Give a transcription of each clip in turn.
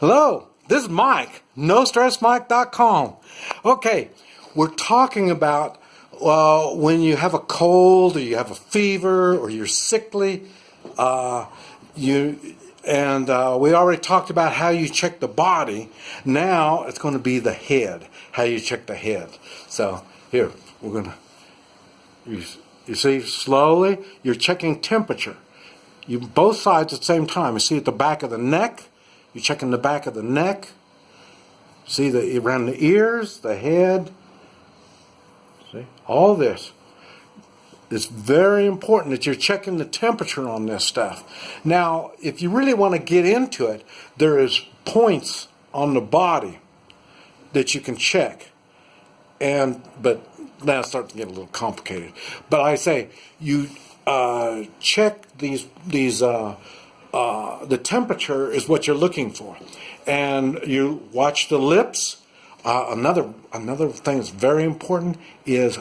Hello, this is Mike, NoStressMike.com. Okay, we're talking about when you have a cold or you have a fever or you're sickly. We already talked about how you check the body. Now it's going to be the head, how you check the head. So here, we're going to, you see, slowly, you're checking temperature. You both sides at the same time. You see at the back of the neck. You're checking the back of the neck. See around the ears, the head. See, all this. It's very important that you're checking the temperature on this stuff. Now, if you really want to get into it, there is points on the body that you can check. But now it starts to get a little complicated. But I say you check the temperature is what you're looking for, and you watch the lips. Another thing that's very important is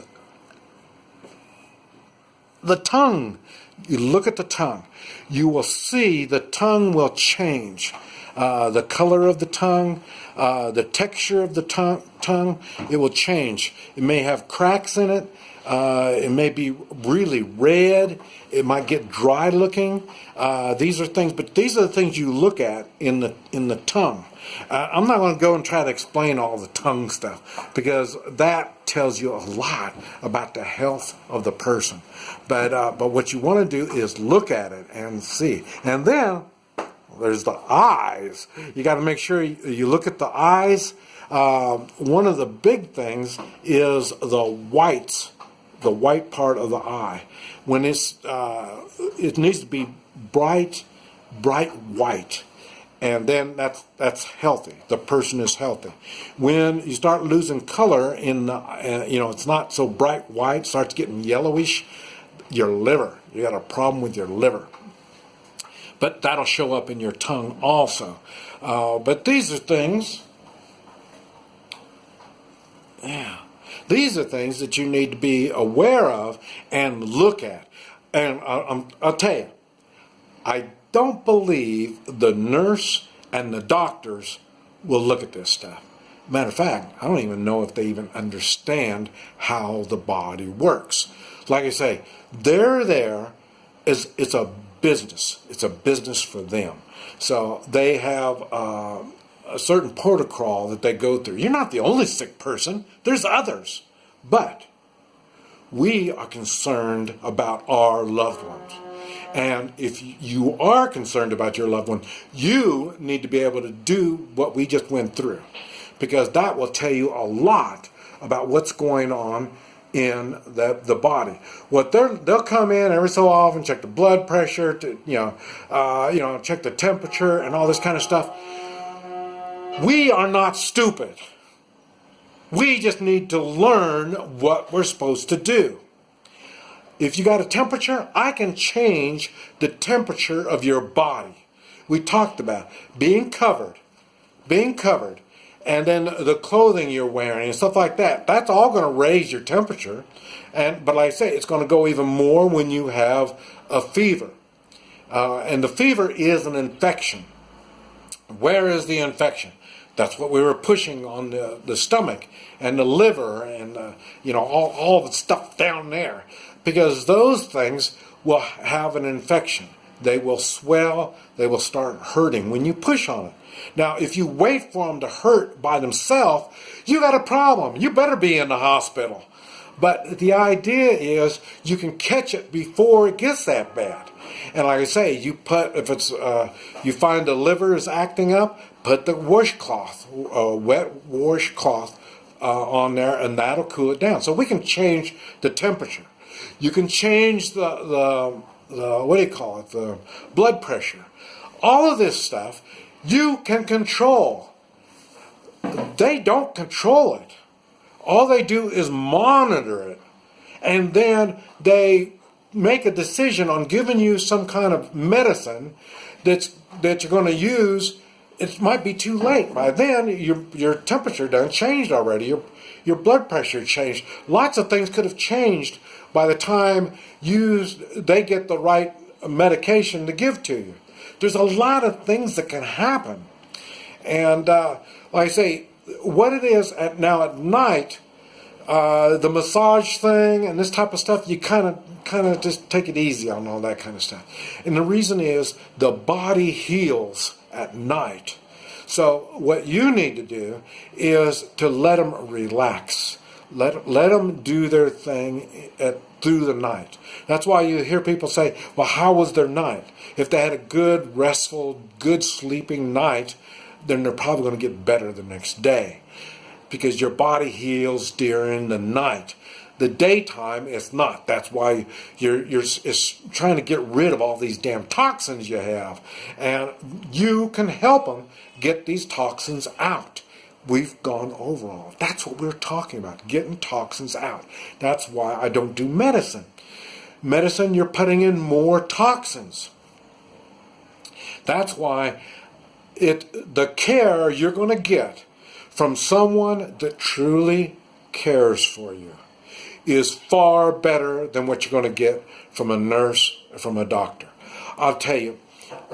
the tongue. You look at the tongue. You will see the tongue will change. The color of the tongue, the texture of the tongue, it will change. It may have cracks in it. It may be really red. It might get dry looking. These are the things you look at in the tongue. I'm not going to go and try to explain all the tongue stuff because that tells you a lot about the health of the person. But what you want to do is look at it and see. And then there's the eyes. You got to make sure you look at the eyes. One of the big things is the whites. The white part of the eye. When it needs to be bright white, and then that's healthy. The person is healthy. When you start losing color it's not so bright white, starts getting yellowish. Your liver. You got a problem with your liver. But that'll show up in your tongue also. But these are things. Yeah. These are things that you need to be aware of and look at. And I'll tell you, I don't believe the nurse and the doctors will look at this stuff. Matter of fact, I don't even know if they even understand how the body works. Like I say, it's a business. It's a business for them. So they have a certain protocol that they go through. You're not the only sick person. There's others. But we are concerned about our loved ones. And if you are concerned about your loved one, you need to be able to do what we just went through. Because that will tell you a lot about what's going on in the body. They'll come in every so often, check the blood pressure, check the temperature and all this kind of stuff. We are not stupid. We just need to learn what we're supposed to do. If you got a temperature, I can change the temperature of your body. We talked about being covered, and then the clothing you're wearing and stuff like that. That's all going to raise your temperature. But like I say, it's going to go even more when you have a fever. And the fever is an infection. Where is the infection? That's what we were pushing on the stomach and the liver and all the stuff down there, because those things will have an infection. They will swell. They will start hurting when you push on it. Now, if you wait for them to hurt by themselves, you got a problem. You better be in the hospital. But the idea is you can catch it before it gets that bad. And like I say, you find the liver is acting up, put the washcloth, wet washcloth on there, and that'll cool it down. So we can change the temperature. You can change the blood pressure. All of this stuff you can control. They don't control it. All they do is monitor it. And then they make a decision on giving you some kind of medicine that you're going to use. It might be too late. By then, your temperature done changed already. Your blood pressure changed. Lots of things could have changed by the time they get the right medication to give to you. There's a lot of things that can happen. And like I say, what it is at night, the massage thing and this type of stuff, you kind of just take it easy on all that kind of stuff. And the reason is the body heals at night. So what you need to do is to let them relax. Let them do their thing through the night. That's why you hear people say, well, how was their night? If they had a good, restful, good sleeping night, then they're probably going to get better the next day, because your body heals during the night. The daytime is not. That's why it's trying to get rid of all these damn toxins you have. And you can help them get these toxins out. We've gone over all. That's what we're talking about, getting toxins out. That's why I don't do medicine. Medicine, you're putting in more toxins. That's why the care you're going to get from someone that truly cares for you is far better than what you're going to get from a nurse or from a doctor. I'll tell you,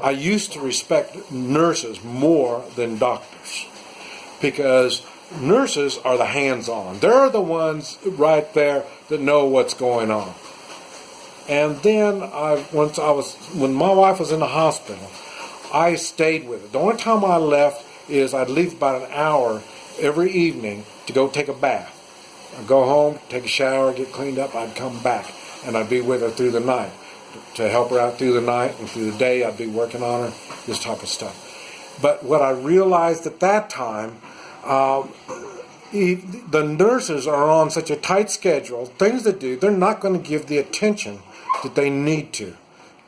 I used to respect nurses more than doctors, because nurses are the hands-on. They're the ones right there that know what's going on. And then when my wife was in the hospital, I stayed with her. The only time I left is I'd leave about an hour every evening to go take a bath. I'd go home, take a shower, get cleaned up, I'd come back, and I'd be with her through the night to help her out through the night, and through the day I'd be working on her, this type of stuff. But what I realized at that time, the nurses are on such a tight schedule, things to do, they're not going to give the attention that they need to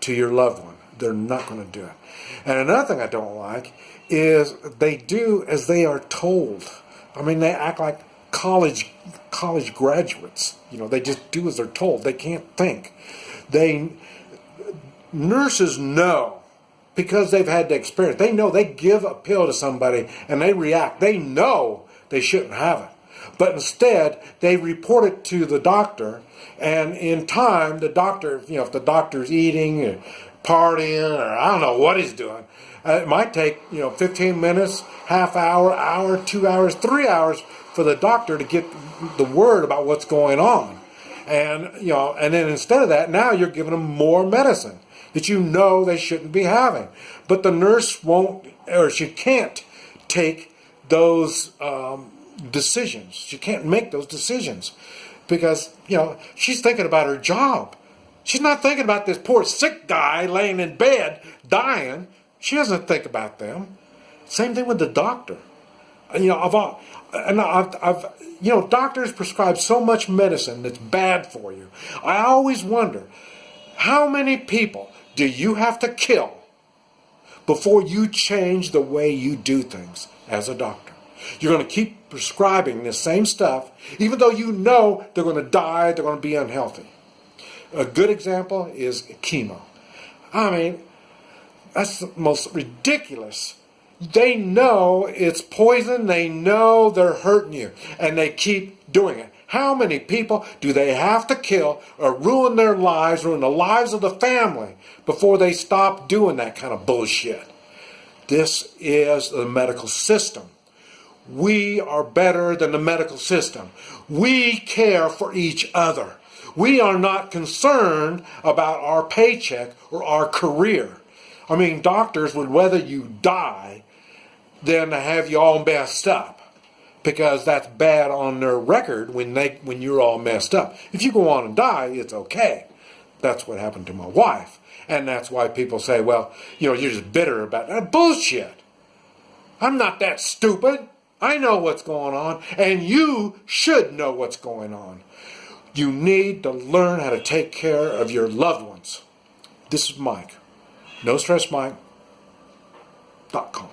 your loved one. They're not going to do it. And another thing I don't like is they do as they are told. I mean, they act like college graduates. They just do as they're told. They can't think. Nurses know, because they've had the experience. They know they give a pill to somebody and they react. They know they shouldn't have it. But instead, they report it to the doctor, and in time, the doctor, if the doctor's eating or partying, or I don't know what he's doing, it might take, 15 minutes, half hour, 2 hours, 3 hours for the doctor to get the word about what's going on. And, and then instead of that, now you're giving them more medicine that they shouldn't be having. But the nurse won't, or she can't take those decisions. She can't make those decisions because, she's thinking about her job. She's not thinking about this poor sick guy laying in bed dying. She doesn't think about them. Same thing with the doctor. Doctors prescribe so much medicine that's bad for you. I always wonder, how many people do you have to kill before you change the way you do things as a doctor? You're going to keep prescribing the same stuff, even though you know they're going to die, they're going to be unhealthy. A good example is chemo. I mean, that's the most ridiculous. They know it's poison, they know they're hurting you, and they keep doing it. How many people do they have to kill or ruin their lives, ruin the lives of the family before they stop doing that kind of bullshit? This is the medical system. We are better than the medical system. We care for each other. We are not concerned about our paycheck or our career. I mean, doctors would rather you die than to have you all messed up, because that's bad on their record when you're all messed up. If you go on and die, it's okay. That's what happened to my wife. And that's why people say, well, you're just bitter about that. Bullshit. I'm not that stupid. I know what's going on, and you should know what's going on. You need to learn how to take care of your loved ones. This is Mike. NoStressMike.com.